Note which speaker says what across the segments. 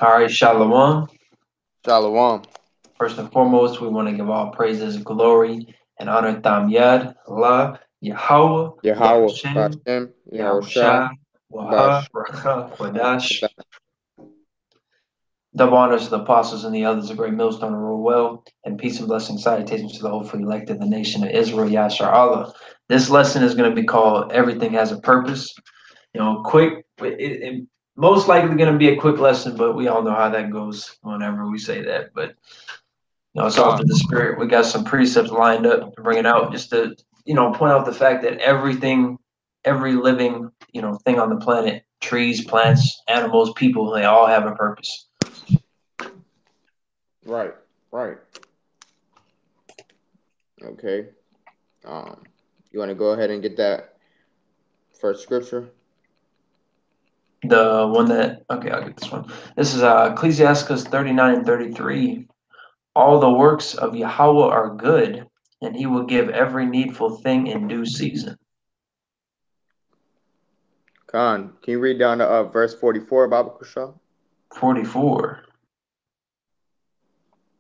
Speaker 1: All right, Shalom.
Speaker 2: Shalom.
Speaker 1: First and foremost, we want to give all praises, glory, and honor Tam Yad, Allah, Yahweh,
Speaker 2: Yahweh,
Speaker 1: Bahashem,
Speaker 2: Bashem, Yahushua,
Speaker 1: Yahushua, Waha,
Speaker 2: Bash,
Speaker 1: Bracha, Wadash. Double honors to the apostles and the elders, a great millstone to rule well, and peace and blessing salutations to the hopefully elected the nation of Israel, Yashar Allah. This lesson is going to be called Everything Has a Purpose. Quick, most likely going to be a quick lesson, but we all know how that goes whenever we say that. But it's all
Speaker 2: Khan.
Speaker 1: through the spirit. We got some precepts lined up to bring it out, just to point out the fact that everything, every living thing on the planet, trees, plants, animals, people, they all have a purpose.
Speaker 2: Right, right. Okay. Um, you want to go ahead and get that first scripture?
Speaker 1: The one that okay, I'll get this one. This is Ecclesiastes 39:33. All the works of Yahweh are good, and He will give every needful thing in due season.
Speaker 2: Khan, can you read down to verse 44, Baba Kusha?
Speaker 1: 44.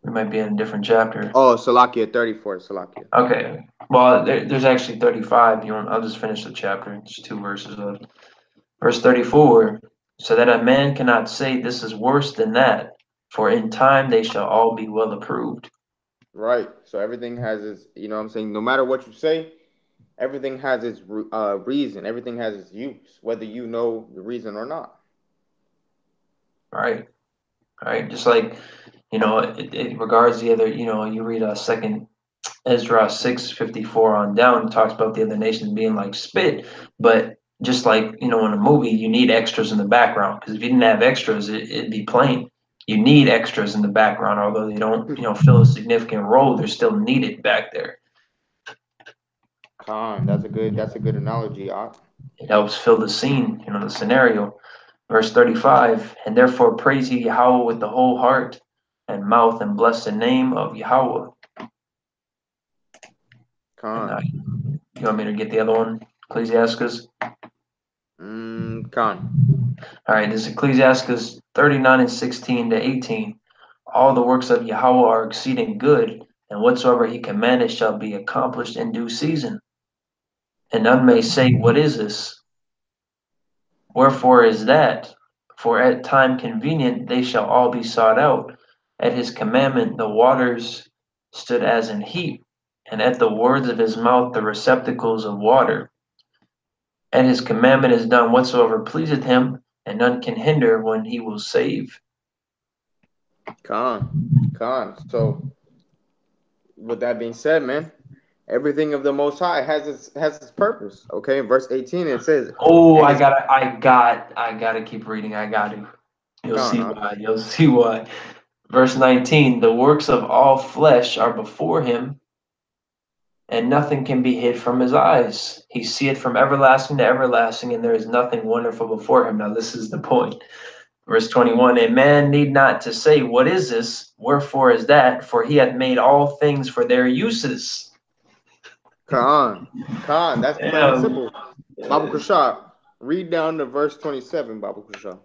Speaker 1: We might be in a different chapter.
Speaker 2: Oh, Salakia, 34, Salakia.
Speaker 1: Okay. Well, there's actually 35. I'll just finish the chapter. It's two verses left. Verse 34. So that a man cannot say this is worse than that, for in time they shall all be well approved.
Speaker 2: Right. So everything has its, you know what I'm saying? No matter what you say, everything has its reason. Everything has its use, whether you know the reason or not.
Speaker 1: Right. Right. Just like, it regards the other, you read second Ezra 6:54 on down, it talks about the other nations being like spit. But just like, in a movie, you need extras in the background, because if you didn't have extras, it'd be plain. You need extras in the background, although they don't, fill a significant role, they're still needed back there.
Speaker 2: Khan, that's a good analogy, Ak.
Speaker 1: It helps fill the scene, the scenario. Verse 35, and therefore praise ye Yahweh with the whole heart and mouth, and bless the name of Yahweh. And
Speaker 2: Khan.
Speaker 1: you want me to get the other one? Ecclesiastes?
Speaker 2: Khan.
Speaker 1: All right, this is Ecclesiastes 39 and 16 to 18. All the works of Yahweh are exceeding good, and whatsoever he commanded shall be accomplished in due season. And none may say, what is this? Wherefore is that? For at time convenient they shall all be sought out. At his commandment the waters stood as an heap, and at the words of his mouth the receptacles of water. At his commandment is done whatsoever pleaseth him, and none can hinder when he will save.
Speaker 2: Khan. Khan. So with that being said, man, everything of the Most High has its purpose. Okay, in verse 18 it says,
Speaker 1: Oh,
Speaker 2: "And
Speaker 1: I
Speaker 2: his
Speaker 1: gotta, I gotta keep reading. I got to. You'll
Speaker 2: Khan,
Speaker 1: see
Speaker 2: huh?
Speaker 1: why. You'll see why. Verse 19: the works of all flesh are before him, and nothing can be hid from his eyes. He seeth from everlasting to everlasting, and there is nothing wonderful before him. Now, this is the point. Verse 21: a man need not to say, what is this? Wherefore is that? For he hath made all things for their uses.
Speaker 2: Khan, Khan. That's plain and
Speaker 1: Damn.
Speaker 2: simple. Babu Kushar, read down to verse 27, Babu Kushar.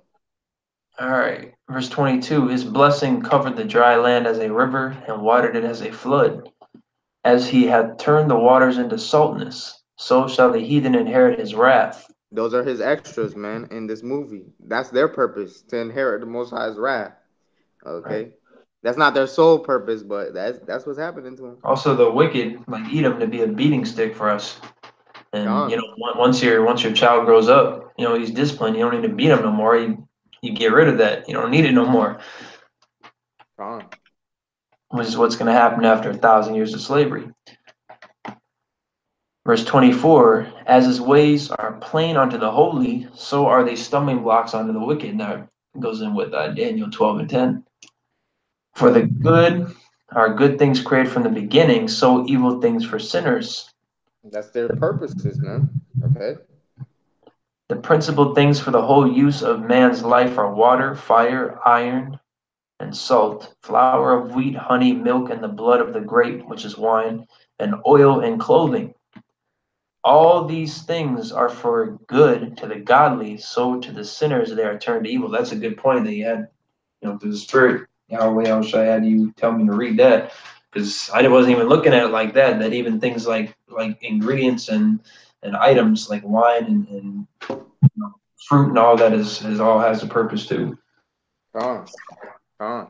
Speaker 1: All right. Verse 22: his blessing covered the dry land as a river, and watered it as a flood. As he hath turned the waters into saltness, so shall the heathen inherit his wrath.
Speaker 2: Those are his extras, man, in this movie. That's their purpose to inherit the Most High's wrath.
Speaker 1: Right.
Speaker 2: Okay, that's not their sole purpose, but that's what's happening to him.
Speaker 1: Also, the wicked like Edom to be a beating stick for us. And
Speaker 2: Khan,
Speaker 1: once your child grows up, he's disciplined. You don't need to beat him no more. You get rid of that. You don't need it no more.
Speaker 2: Khan,
Speaker 1: Which is what's going to happen after 1,000 years of slavery. Verse 24: as his ways are plain unto the holy, so are they stumbling blocks unto the wicked. Now it goes in with Daniel 12 and 10. For the good are good things created from the beginning, so evil things for sinners.
Speaker 2: that's their purposes, man. Okay,
Speaker 1: The principal things for the whole use of man's life are water, fire, iron, and salt, flour of wheat, honey, milk, and the blood of the grape, which is wine, and oil and clothing. All these things are for good to the godly, so to the sinners they are turned to evil. That's a good point that you had. through the Spirit. Yahweh Shai had you tell me to read that because I wasn't even looking at it like that. That even things like ingredients and items like wine and fruit and all that is all has a purpose too.
Speaker 2: Con, con.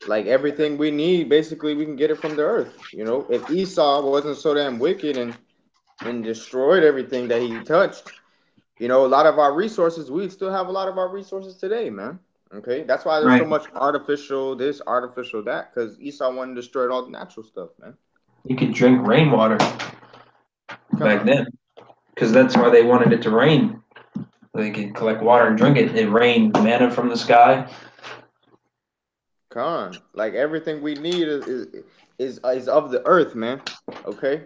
Speaker 2: Like everything we need, basically, we can get it from the earth. If Esau wasn't so damn wicked and destroyed everything that he touched, a lot of our resources, we still have a lot of our resources today, man. Okay, that's why there's so
Speaker 1: Right.
Speaker 2: much artificial this, artificial that, because Esau wanted to destroy all the natural stuff, man.
Speaker 1: You could drink rainwater back
Speaker 2: Con,
Speaker 1: then because that's why they wanted it to rain. They could collect water and drink it. It rained manna from the sky.
Speaker 2: like everything we need is of the earth, man. Okay,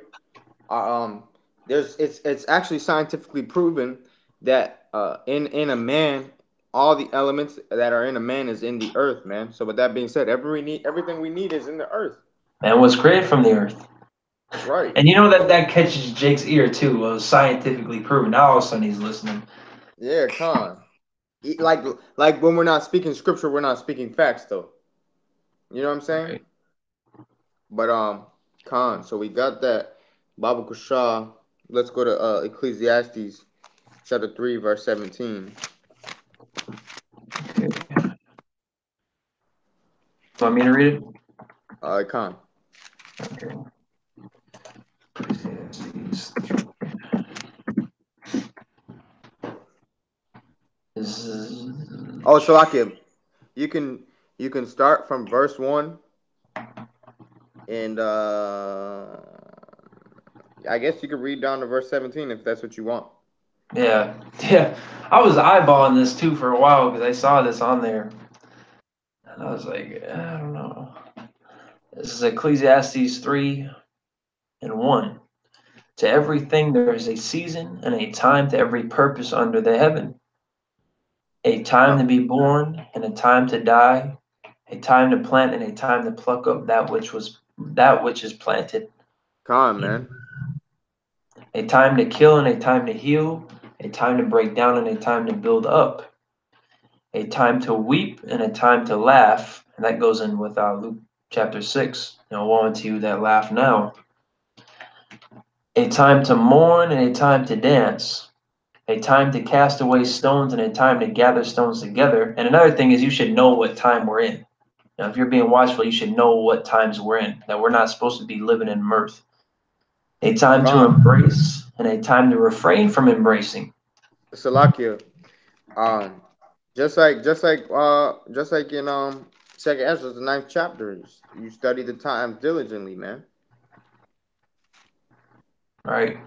Speaker 2: um, it's actually scientifically proven that in a man, all the elements that are in a man is in the earth, man. So with that being said, everything we need is in the earth.
Speaker 1: Man was created from the earth.
Speaker 2: Right.
Speaker 1: And you know that catches Jake's ear too. Well, it was scientifically proven. Now all of a sudden he's listening.
Speaker 2: Yeah, like when we're not speaking scripture, we're not speaking facts though. You know what I'm saying?
Speaker 1: Right.
Speaker 2: But so we got that Baba Kushah. Let's go to Ecclesiastes chapter 3 verse 17.
Speaker 1: Okay. Want me to read it?
Speaker 2: Khan.
Speaker 1: Okay. This is,
Speaker 2: Oh, Salakia, you can you can start from verse 1 and I guess you could read down to verse 17 if that's what you want.
Speaker 1: yeah, yeah. I was eyeballing this too for a while because I saw this on there, and I was like, I don't know. This is Ecclesiastes 3:1. To everything there is a season and a time to every purpose under the heaven. A time
Speaker 2: Khan,
Speaker 1: to be born and a time to die, a time to plant and a time to pluck up that which is planted,
Speaker 2: Khan, man.
Speaker 1: a time to kill and a time to heal, a time to break down and a time to build up, a time to weep and a time to laugh. And that goes in with Luke chapter 6. Woe unto you that laugh now. A time to mourn and a time to dance, a time to cast away stones and a time to gather stones together. And another thing is you should know what time we're in. If you're being watchful, you should know what times we're in, that we're not supposed to be living in mirth. A time to
Speaker 2: Khan.
Speaker 1: embrace and a time to refrain from embracing.
Speaker 2: Salakia. Um, just like in Second Ezra, the ninth chapter, you study the times diligently, man.
Speaker 1: Right?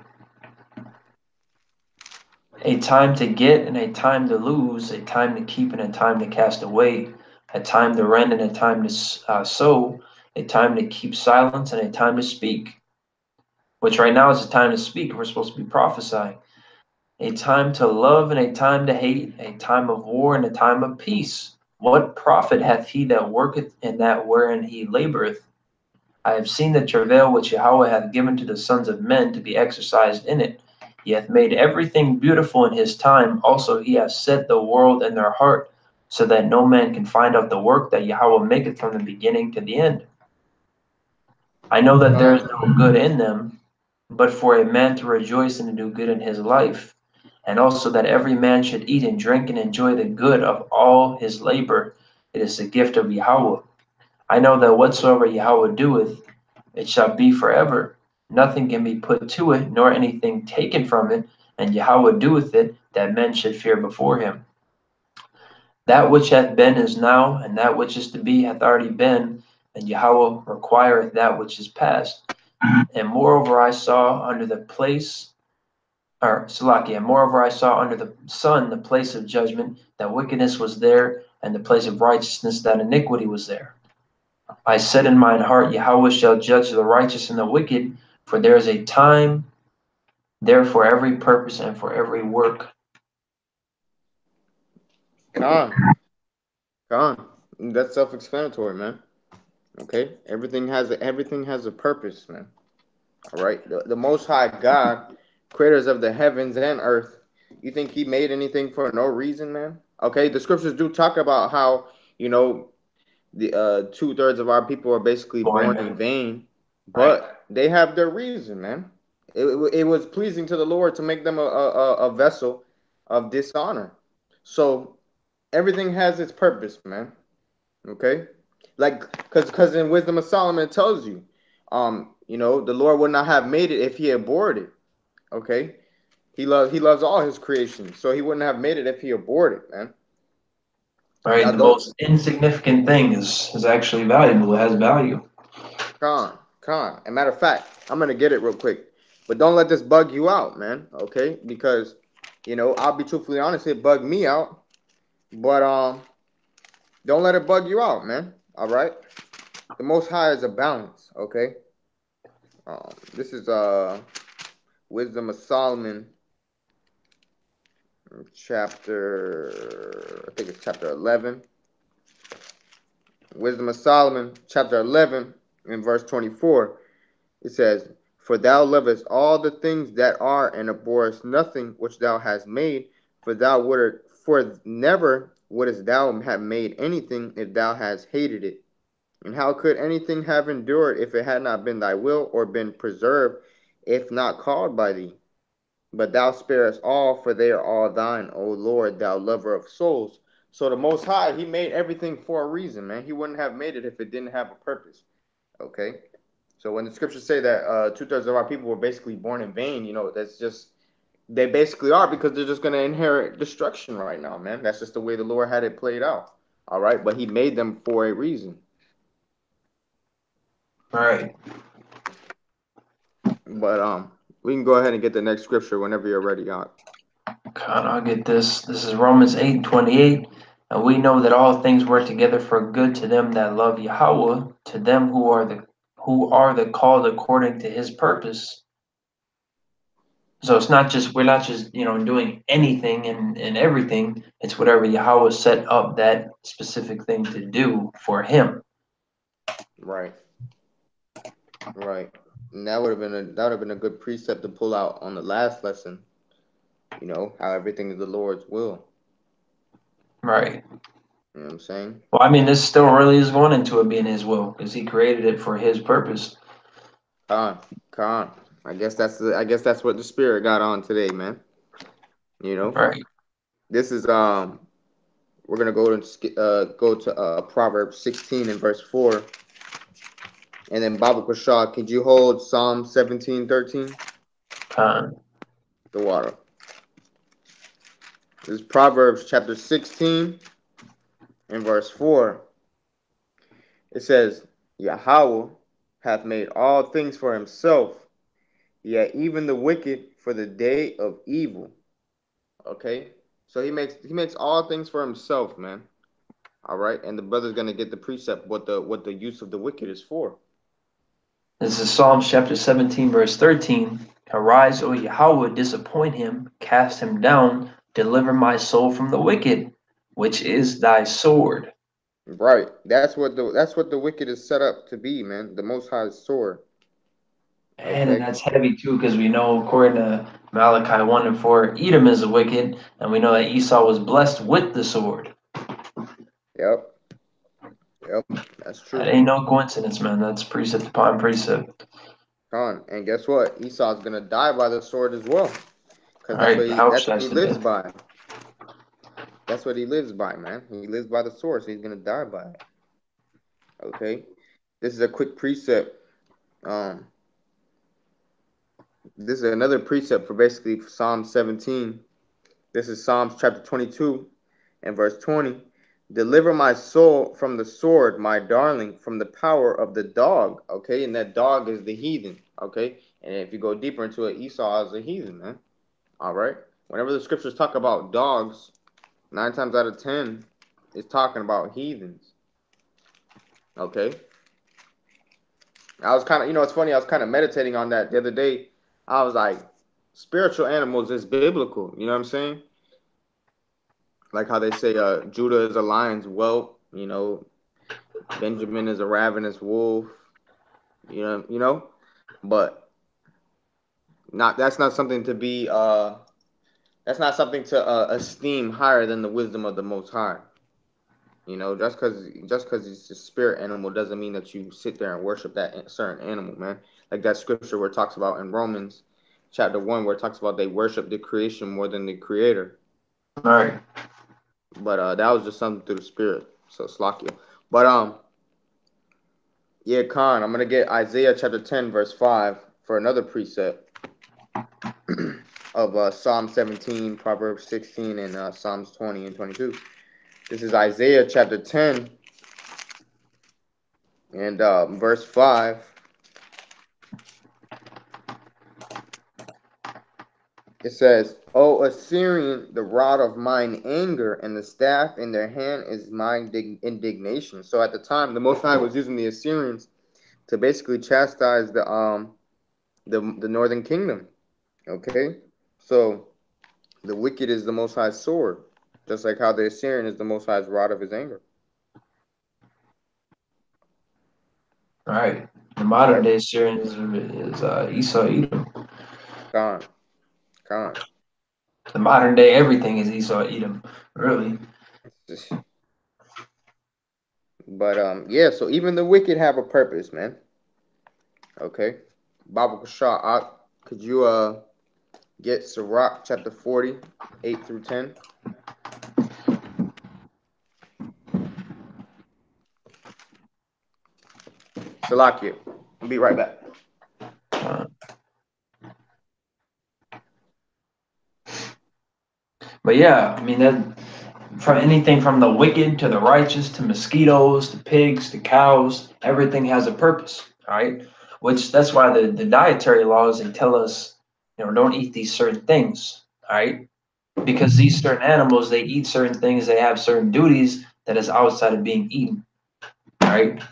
Speaker 1: A time to get and a time to lose, a time to keep and a time to cast away, a time to rend and a time to sow, a time to keep silence and a time to speak, which right now is a time to speak. We're supposed to be prophesying. A time to love and a time to hate, a time of war and a time of peace. What profit hath he that worketh in that wherein he laboureth? I have seen the travail which Yahweh hath given to the sons of men to be exercised in it. He hath made everything beautiful in his time. Also he hath set the world in their heart, so that no man can find out the work that Yahweh maketh from the beginning to the end. I know that there is
Speaker 2: Khan,
Speaker 1: no good in them, but for a man to rejoice and to do good in his life, and also that every man should eat and drink and enjoy the good of all his labor. It is the gift of Yahweh. I know that whatsoever Yahweh doeth, it shall be forever. Nothing can be put to it, nor anything taken from it, and Yahweh doeth it, that men should fear before him. That which hath been is now, and that which is to be hath already been, and Yahweh requireth that which is past. And moreover I saw under the place, or Salakia, and moreover I saw under the sun the place of judgment, that wickedness was there, and the place of righteousness, that iniquity was there. I said in mine heart, Yahweh shall judge the righteous and the wicked, for there is a time there for every purpose and for every work.
Speaker 2: Khan, Khan. That's self-explanatory, man. Okay, everything has a purpose, man. All right, the Most High God, creators of the heavens and earth. You think He made anything for no reason, man? Okay, the scriptures do talk about how you know, the 2/3 of our people are basically
Speaker 1: Born
Speaker 2: born
Speaker 1: in
Speaker 2: in
Speaker 1: vain.
Speaker 2: vain,
Speaker 1: Right.
Speaker 2: but they have their reason, man. It was pleasing to the Lord to make them a vessel of dishonor. So everything has its purpose, man. Okay, like because in Wisdom of Solomon it tells you, the Lord would not have made it if He abhorred it. Okay, He loves all His creations, so He wouldn't have made it if He abhorred it, man.
Speaker 1: Right.
Speaker 2: Now
Speaker 1: The
Speaker 2: don't
Speaker 1: most insignificant thing is actually valuable. It has value.
Speaker 2: con. As a matter of fact, I'm gonna get it real quick, but don't let this bug you out, man. Okay, because I'll be truthfully honest, it bugged me out, but don't let it bug you out, man. All right, the Most High is a balance. Okay, this is Wisdom of Solomon, I think it's chapter 11. Wisdom of Solomon, chapter 11, in verse 24. It says, "For thou lovest all the things that are, and abhorrest nothing which thou hast made. For never wouldest thou have made anything if thou hadst hated it. And how could anything have endured if it had not been thy will, or been preserved if not called by thee? But thou sparest all, for they are all thine, O Lord, thou lover of souls." So the Most High, He made everything for a reason, man. He wouldn't have made it if it didn't have a purpose. Okay. So when the scriptures say that 2/3 of our people were basically born in vain, that's just they basically are, because they're just going to inherit destruction right now, man. That's just the way the Lord had it played out. All right, but He made them for a reason.
Speaker 1: Right.
Speaker 2: But we can go ahead and get the next scripture whenever you're ready, on.
Speaker 1: God, I'll get this. This is Romans 8:28. And we know that all things work together for good to them that love Yahweh, to them who are the called according to his purpose. So it's not just we're not just doing anything and everything. It's whatever Yahweh set up that specific thing to do for him.
Speaker 2: Right, right. And that would have been a good precept to pull out on the last lesson. How everything is the Lord's will.
Speaker 1: Right.
Speaker 2: You know what I'm saying?
Speaker 1: Well, I mean, this still really is going into it being his will because he created it for his purpose.
Speaker 2: Con, con. I guess that's what the spirit got on today, man. You know,
Speaker 1: Right.
Speaker 2: this is we're gonna go to Proverbs 16 and verse 4, and then Baba Kashah, could you hold Psalm 17:13?
Speaker 1: Con.
Speaker 2: The water. This is Proverbs chapter 16 and verse 4. It says, "Yahweh hath made all things for Himself, yet even the wicked for the day of evil." Okay, so He makes all things for Himself, man. All right, and the brother's gonna get the precept what the use of the wicked is for.
Speaker 1: This is Psalms chapter 17, verse 13. Arise, O Yahweh, disappoint him, cast him down, deliver my soul from the wicked, which is thy sword.
Speaker 2: Right, that's what the wicked is set up to be, man. The Most High's sword.
Speaker 1: And
Speaker 2: Okay.
Speaker 1: that's heavy too, because we know, according to Malachi 1 and 4, Edom is the wicked, and we know that Esau was blessed with the sword.
Speaker 2: Yep. Yep. That's
Speaker 1: That
Speaker 2: true.
Speaker 1: ain't no coincidence, man. That's precept upon precept.
Speaker 2: And guess what? Esau's gonna die by the sword as well, because
Speaker 1: All
Speaker 2: that's
Speaker 1: right,
Speaker 2: what he
Speaker 1: how
Speaker 2: that's
Speaker 1: should
Speaker 2: what
Speaker 1: I
Speaker 2: he
Speaker 1: say
Speaker 2: lives
Speaker 1: that?
Speaker 2: by. That's what he lives by, man. He lives by the sword, so he's gonna die by it. Okay. This is a quick precept. Um, this is another precept for basically Psalm 17. This is Psalms chapter 22 and verse 20. "Deliver my soul from the sword, my darling, from the power of the dog." Okay, and that dog is the heathen. Okay, and if you go deeper into it, Esau is a heathen, man. All right. Whenever the scriptures talk about dogs, 9 times out of 10, it's talking about heathens. Okay. I was kind of, it's funny. I was kind of meditating on that the other day. I was like, spiritual animals is biblical. You know what I'm saying? Like how they say, Judah is a lion's whelp. Benjamin is a ravenous wolf. But not that's not something to be that's not something to esteem higher than the wisdom of the Most High. You know, just because it's a spirit animal doesn't mean that you sit there and worship that certain animal, man. Like that scripture where it talks about in Romans chapter 1, where it talks about they worship the creation more than the creator.
Speaker 1: All right.
Speaker 2: But that was just something through the spirit. So Slakia. But yeah, Khan, I'm gonna get Isaiah chapter 10, verse 5 for another precept of Psalm 17, Proverbs 16, and Psalms 20 and 22. This is Isaiah chapter 10 and verse 5. It says, O Assyrian, the rod of mine anger, and the staff in their hand is my indignation. So at the time, the Most High was using the Assyrians to basically chastise the northern kingdom. Okay? So the wicked is the Most High's sword, just like how the Assyrian is the Most High's rod of his anger.
Speaker 1: All right. The modern
Speaker 2: Yep.
Speaker 1: day Syrian is Esau Edom.
Speaker 2: Khan. Khan.
Speaker 1: The modern day everything is Esau Edom. Really.
Speaker 2: But yeah, so even the wicked have a purpose, man. Okay. Baba Kashah, could you get Sirach chapter 40, 8 through 10? Salakia. I'll be right back.
Speaker 1: Uh, but yeah, I mean that from anything from the wicked to the righteous to mosquitoes to pigs to cows, everything has a purpose, right? Which that's why the dietary laws they tell us, don't eat these certain things, right? Because these certain animals they eat certain things, they have certain duties that is outside of being eaten, right?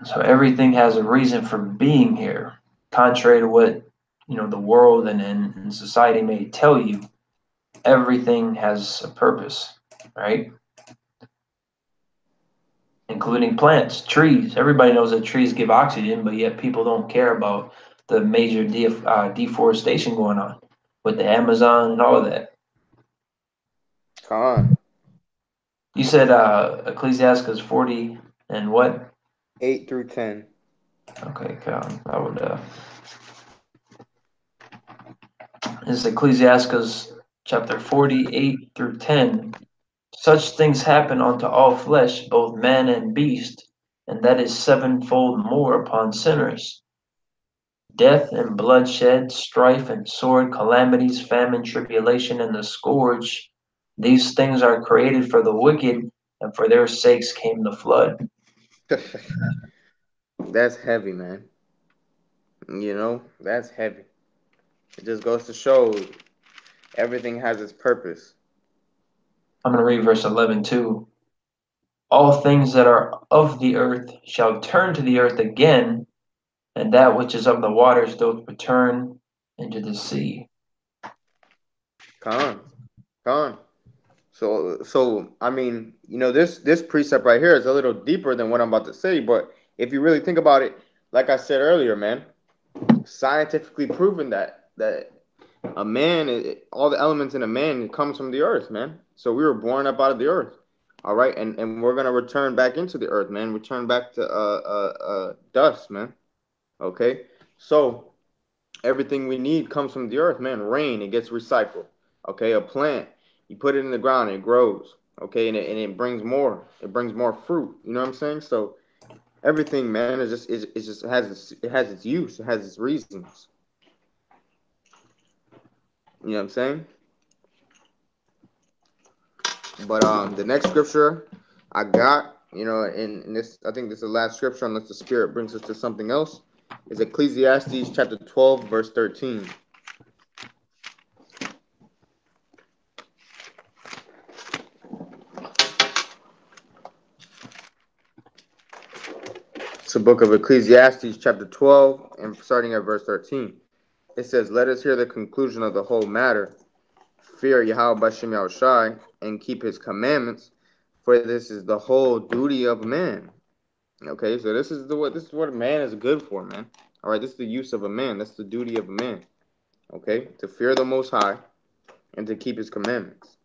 Speaker 1: So everything has a reason for being here, contrary to what the world and society may tell you. Everything has a purpose, right? Including plants, trees. Everybody knows that trees give oxygen, but yet people don't care about the major deforestation going on with the Amazon and all of that.
Speaker 2: Khan.
Speaker 1: You said Ecclesiastes 40 and what?
Speaker 2: 8 through 10.
Speaker 1: Okay, I would. It's Ecclesiastes chapter 48 through 10. Such things happen unto all flesh, both man and beast, and that is sevenfold more upon sinners. Death and bloodshed, strife and sword, calamities, famine, tribulation, and the scourge. These things are created for the wicked, and for their sakes came the flood.
Speaker 2: That's heavy, man. You know, that's heavy. It just goes to show everything has its purpose.
Speaker 1: I'm going to read verse 11 too. All things that are of the earth shall turn to the earth again, and that which is of the waters doth return into the sea.
Speaker 2: Khan. Khan. So I mean, this precept right here is a little deeper than what I'm about to say, but if you really think about it, like I said earlier, man, scientifically proven that a man, all the elements in a man comes from the earth, man. So we were born up out of the earth, all right, and we're gonna return back into the earth, man. Return back to dust, man. Okay, so everything we need comes from the earth, man. Rain, it gets recycled. Okay, a plant, you put it in the ground, it grows. Okay, and it brings more. It brings more fruit. You know what I'm saying? So everything, man, is just it has its use. It has its reasons. You know what I'm saying? But the next scripture I got, in this, I think this is the last scripture, unless the Spirit brings us to something else, is Ecclesiastes chapter 12, verse 13. It's the book of Ecclesiastes chapter 12, and starting at verse 13. It says, "Let us hear the conclusion of the whole matter. Fear Yahweh Bashem Yahushai, and keep his commandments, for this is the whole duty of man." Okay, so this is what a man is good for, man. All right, this is the use of a man. That's the duty of a man. Okay, to fear the Most High and to keep His commandments.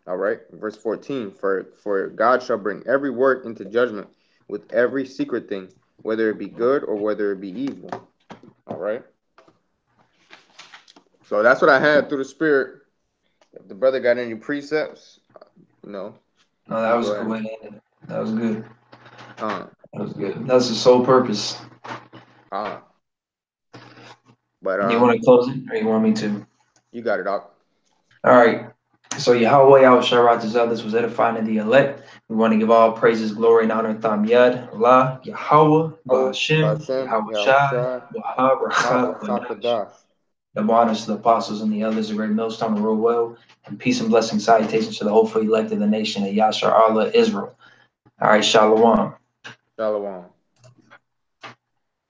Speaker 2: All right, verse 14. For God shall bring every work into judgment with every secret thing, whether it be good or whether it be evil. All right. So that's what I had through the Spirit. If the brother got any precepts, you know,
Speaker 1: No,
Speaker 2: you
Speaker 1: that
Speaker 2: can
Speaker 1: was
Speaker 2: go
Speaker 1: a good
Speaker 2: ahead.
Speaker 1: way to end it. That was good.
Speaker 2: Uh,
Speaker 1: That was good. That's the sole purpose.
Speaker 2: uh. But
Speaker 1: You want to close it, or you want me to?
Speaker 2: you got it, Doc.
Speaker 1: All right. So Yahweh Al Sharat others was edifying of the elect. We want to give all praises, glory, and honor, Tham Yad, Allah, Yahweh,
Speaker 2: Oh,
Speaker 1: Bahashem,
Speaker 2: Bashem,
Speaker 1: Yahweh Shai,
Speaker 2: Yahushua,
Speaker 1: Wahab,
Speaker 2: Wahab,
Speaker 1: Rachab, Badash.
Speaker 2: Rakakadash.
Speaker 1: The honors to the apostles and the elders, a great millstone to rule well, and peace and blessing salutations to the hopefully elect of the nation of Yashar Allah Israel. All right, Shalom.
Speaker 2: Shalom.